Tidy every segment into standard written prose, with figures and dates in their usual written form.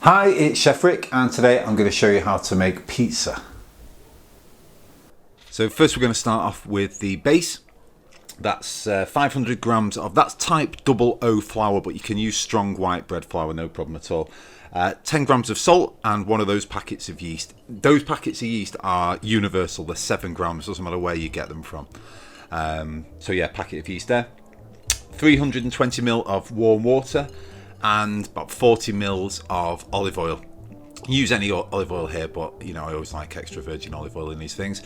Hi, it's Chef Rick, and today I'm going to show you how to make pizza. So first we're going to start off with the base. That's 500 grams of, that's Type 00 flour, but you can use strong white bread flour, no problem at all. 10 grams of salt and one of those packets of yeast. Those packets of yeast are universal, they're 7 grams, doesn't matter where you get them from. So yeah, packet of yeast there. 320 ml of warm water and about 40 mils of olive oil. Use any olive oil here, but you know, I always like extra virgin olive oil in these things.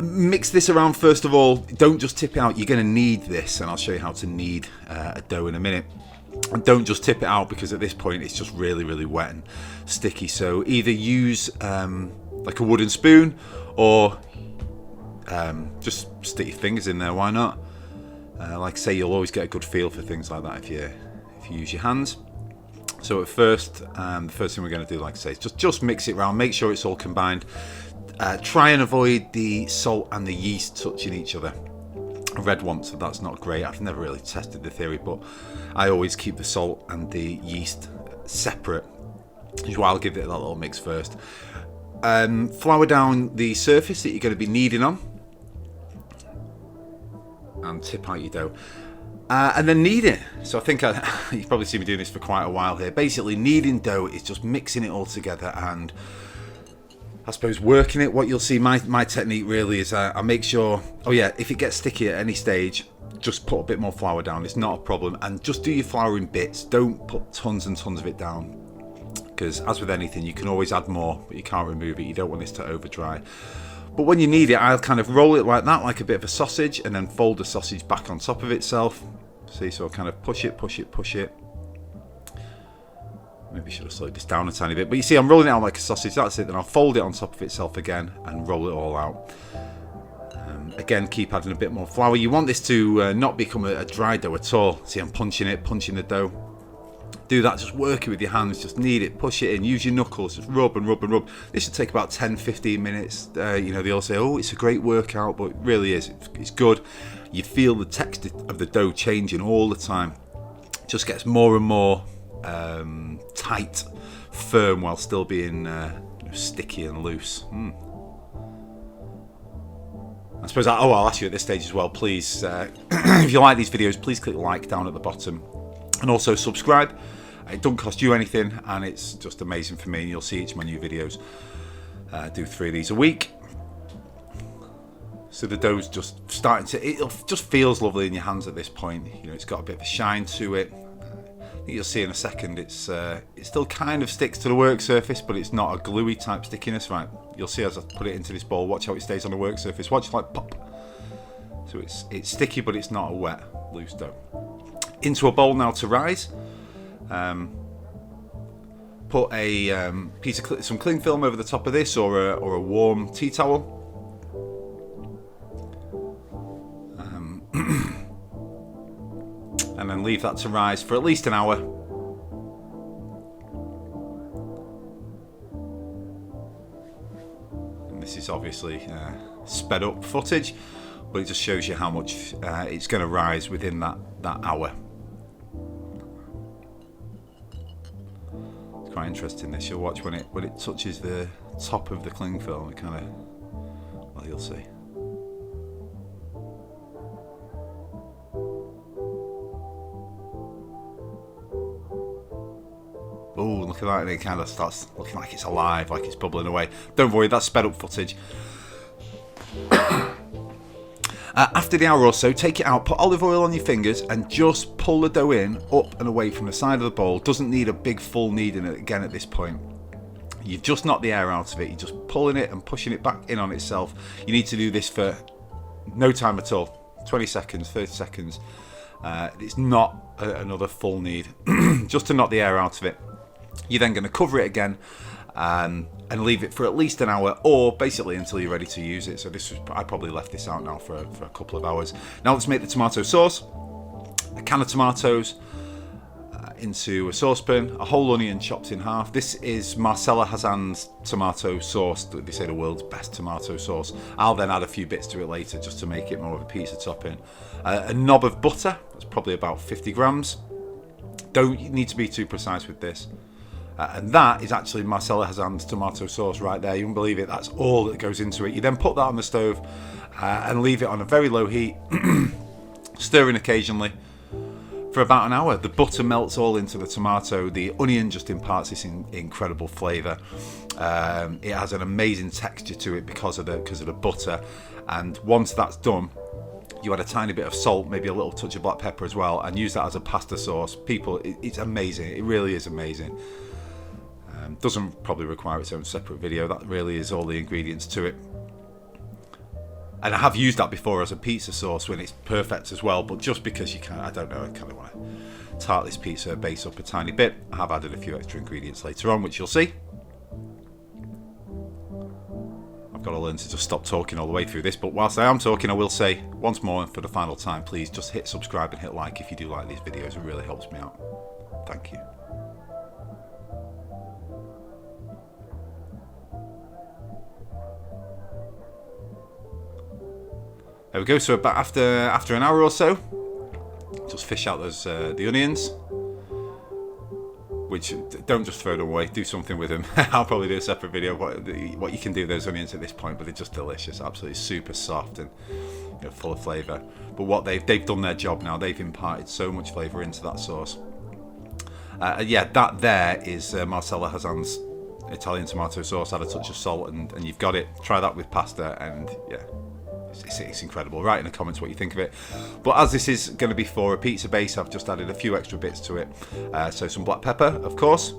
Mix this around first of all. Don't just tip it out. You're going to knead this, and I'll show you how to knead a dough in a minute. And don't just tip it out, because at this point it's just really wet and sticky. So either use like a wooden spoon, or just stick your fingers in there. Why not? Like I say, you'll always get a good feel for things like that if you use your hands. So at first, the first thing we're going to do, like I say, is just mix it around. Make sure it's all combined. Try and avoid the salt and the yeast touching each other. I read once that that's not great. I've never really tested the theory, but I always keep the salt and the yeast separate. Which is why I'll give it that little mix first. Flour down the surface that you're going to be kneading on, and tip out your dough. And then knead it. So I think you've probably seen me doing this for quite a while here. Basically, kneading dough is just mixing it all together and, I suppose, working it. What you'll see, my technique really is I make sure, oh yeah, if it gets sticky at any stage, just put a bit more flour down. It's not a problem. And just do your flour in bits. Don't put tons and tons of it down, because as with anything, you can always add more, but you can't remove it. You don't want this to over dry. But when you knead it, I'll kind of roll it like that, like a bit of a sausage, and then fold the sausage back on top of itself. See, so I'll kind of push it. Maybe I should have slowed this down a tiny bit. But you see, I'm rolling it out like a sausage. That's it. Then I'll fold it on top of itself again and roll it all out. Again, keep adding a bit more flour. You want this to not become a dry dough at all. See, I'm punching the dough. Do that, just work it with your hands, just knead it, push it in, use your knuckles, just rub and rub and rub. This should take about 10-15 minutes. You know, they all say, oh, it's a great workout, but it really is. It's good. You feel the texture of the dough changing all the time. It just gets more and more tight, firm, while still being sticky and loose. I suppose, I'll ask you at this stage as well, please, if you like these videos, please click like down at the bottom, and also subscribe. It doesn't cost you anything, and it's just amazing for me. You'll see each of my new videos. I do 3 of these a week. So the dough's just starting to, it just feels lovely in your hands at this point. You know, it's got a bit of a shine to it. I think you'll see in a second, it still kind of sticks to the work surface, but it's not a gluey type stickiness. Right, you'll see as I put it into this bowl. Watch how it stays on the work surface. Watch it like pop. So it's sticky, but it's not a wet, loose dough. Into a bowl now to rise. Put a piece of some cling film over the top of this, or a warm tea towel. And then leave that to rise for at least an hour. And this is obviously sped up footage, but it just shows you how much it's going to rise within that hour. It's quite interesting this. You'll watch when it touches the top of the cling film, it kind of, well, you'll see. Oh, look at that, and it kind of starts looking like it's alive, like it's bubbling away. Don't worry, that's sped up footage. After the hour or so, take it out, put olive oil on your fingers, and just pull the dough in, up and away from the side of the bowl. Doesn't need a big full kneading again at this point. You've just knocked the air out of it. You're just pulling it and pushing it back in on itself. You need to do this for no time at all. 20 seconds, 30 seconds. It's not another full knead. Just to knock the air out of it. You're then going to cover it again and leave it for at least an hour, or basically until you're ready to use it. So I probably left this out now for a couple of hours. Now let's make the tomato sauce. A can of tomatoes into a saucepan, a whole onion chopped in half. This is Marcella Hazan's tomato sauce. They say the world's best tomato sauce. I'll then add a few bits to it later just to make it more of a pizza topping. A knob of butter, that's probably about 50 grams. Don't need to be too precise with this. And that is actually Marcella Hazan's tomato sauce right there. You won't believe it. That's all that goes into it. You then put that on the stove and leave it on a very low heat, stirring occasionally for about an hour. The butter melts all into the tomato. The onion just imparts this incredible flavour. It has an amazing texture to it because of the butter. And once that's done, you add a tiny bit of salt, maybe a little touch of black pepper as well, and use that as a pasta sauce. People, it's amazing. It really is amazing. Doesn't probably require its own separate video. That really is all the ingredients to it. And I have used that before as a pizza sauce when it's perfect as well, but just because you can, I don't know, I kind of want to tart this pizza base up a tiny bit. I have added a few extra ingredients later on, which you'll see. I've got to learn to just stop talking all the way through this, but whilst I am talking, I will say once more and for the final time, please just hit subscribe and hit like if you do like these videos. It really helps me out. Thank you. There we go. So about after an hour or so, just fish out those the onions, which don't just throw them away. Do something with them. I'll probably do a separate video of what you can do with those onions at this point, but they're just delicious. Absolutely super soft and full of flavour. But what they've done their job now. They've imparted so much flavour into that sauce. Yeah, that there is Marcella Hazan's Italian tomato sauce. Add a touch of salt and you've got it. Try that with pasta and yeah. It's incredible. Write in the comments what you think of it. But as this is going to be for a pizza base, I've just added a few extra bits to it. So some black pepper, of course.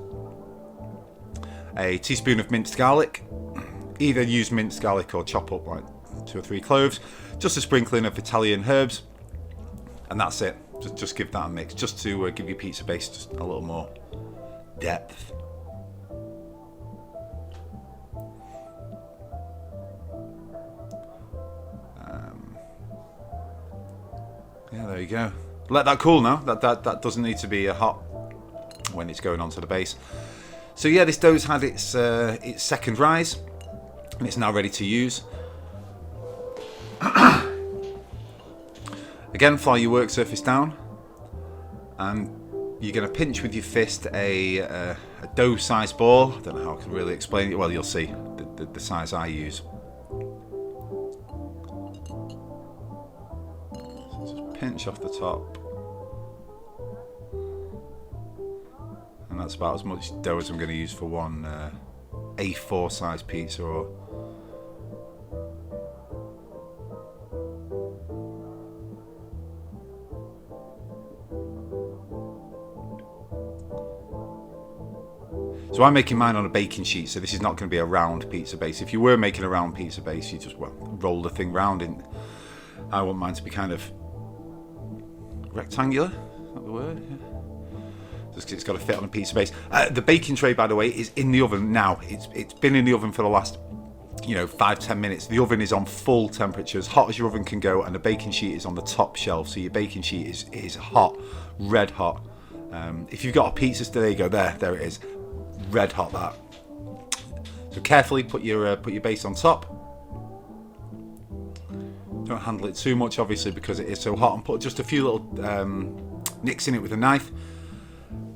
A teaspoon of minced garlic. Either use minced garlic or chop up like 2 or 3 cloves. Just a sprinkling of Italian herbs. And that's it. Just give that a mix. Just to give your pizza base just a little more depth. Yeah, there you go. Let that cool now. That doesn't need to be hot when it's going onto the base. So yeah, this dough's had its second rise, and it's now ready to use. Again, flour your work surface down, and you're going to pinch with your fist a dough-sized ball. I don't know how I can really explain it. Well, you'll see the size I use. Pinch off the top, and that's about as much dough as I'm going to use for one A4 size pizza. So I'm making mine on a baking sheet, so this is not going to be a round pizza base. If you were making a round pizza base, you just roll the thing round. I want mine to be kind of rectangular, is that the word? Yeah. Just 'cause it's got to fit on a pizza base. The baking tray, by the way, is in the oven now. It's been in the oven for the last 5-10 minutes. The oven is on full temperature, as hot as your oven can go, and the baking sheet is on the top shelf. So your baking sheet is hot, red hot. If you've got a pizza, there you go. There it is, red hot. That. So carefully put your base on top. Don't handle it too much, obviously, because it is so hot, and put just a few little nicks in it with a knife.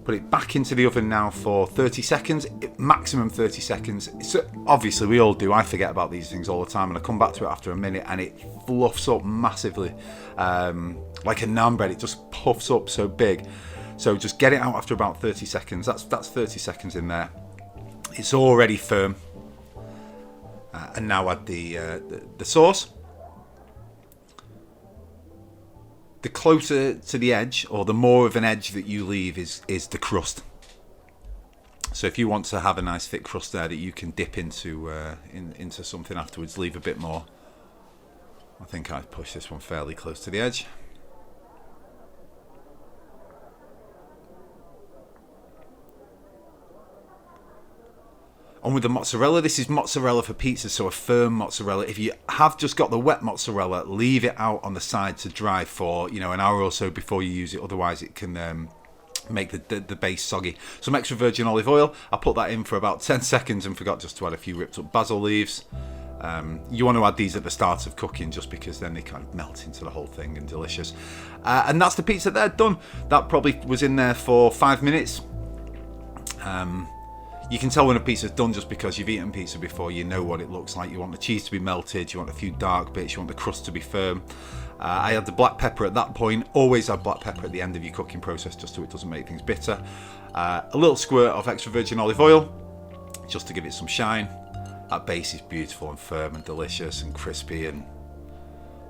Put it back into the oven now for 30 seconds, maximum 30 seconds. So obviously, we all do. I forget about these things all the time, and I come back to it after a minute, and it fluffs up massively, like a naan bread. It just puffs up so big. So just get it out after about 30 seconds. That's 30 seconds in there. It's already firm. And now add the sauce. The closer to the edge, or the more of an edge that you leave, is the crust. So if you want to have a nice thick crust there that you can dip into something afterwards, leave a bit more. I think I pushed this one fairly close to the edge. On with the mozzarella. This is mozzarella for pizza, so a firm mozzarella. If you have just got the wet mozzarella, leave it out on the side to dry for an hour or so before you use it. Otherwise, it can make the base soggy. Some extra virgin olive oil. I put that in for about 10 seconds and forgot just to add a few ripped up basil leaves. You want to add these at the start of cooking, just because then they kind of melt into the whole thing and delicious. And that's the pizza there, done. That probably was in there for 5 minutes. You can tell when a pizza's done just because you've eaten pizza before. You know what it looks like. You want the cheese to be melted, you want a few dark bits, you want the crust to be firm. I had the black pepper at that point. Always add black pepper at the end of your cooking process just so it doesn't make things bitter. A little squirt of extra virgin olive oil just to give it some shine. That base is beautiful and firm and delicious and crispy and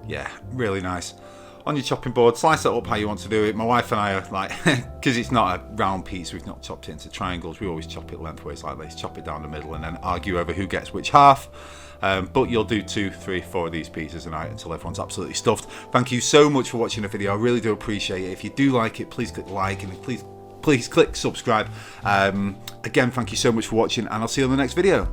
yeah, really nice. On your chopping board, slice it up how you want to do it. My wife and I are like, because it's not a round pizza, we've not chopped it into triangles, we always chop it lengthways like this, chop it down the middle and then argue over who gets which half. But you'll do 2, 3, 4 of these pizzas a night until everyone's absolutely stuffed. Thank you so much for watching the video. I really do appreciate it. If you do like it, please click like and please click subscribe. Again, thank you so much for watching and I'll see you in the next video.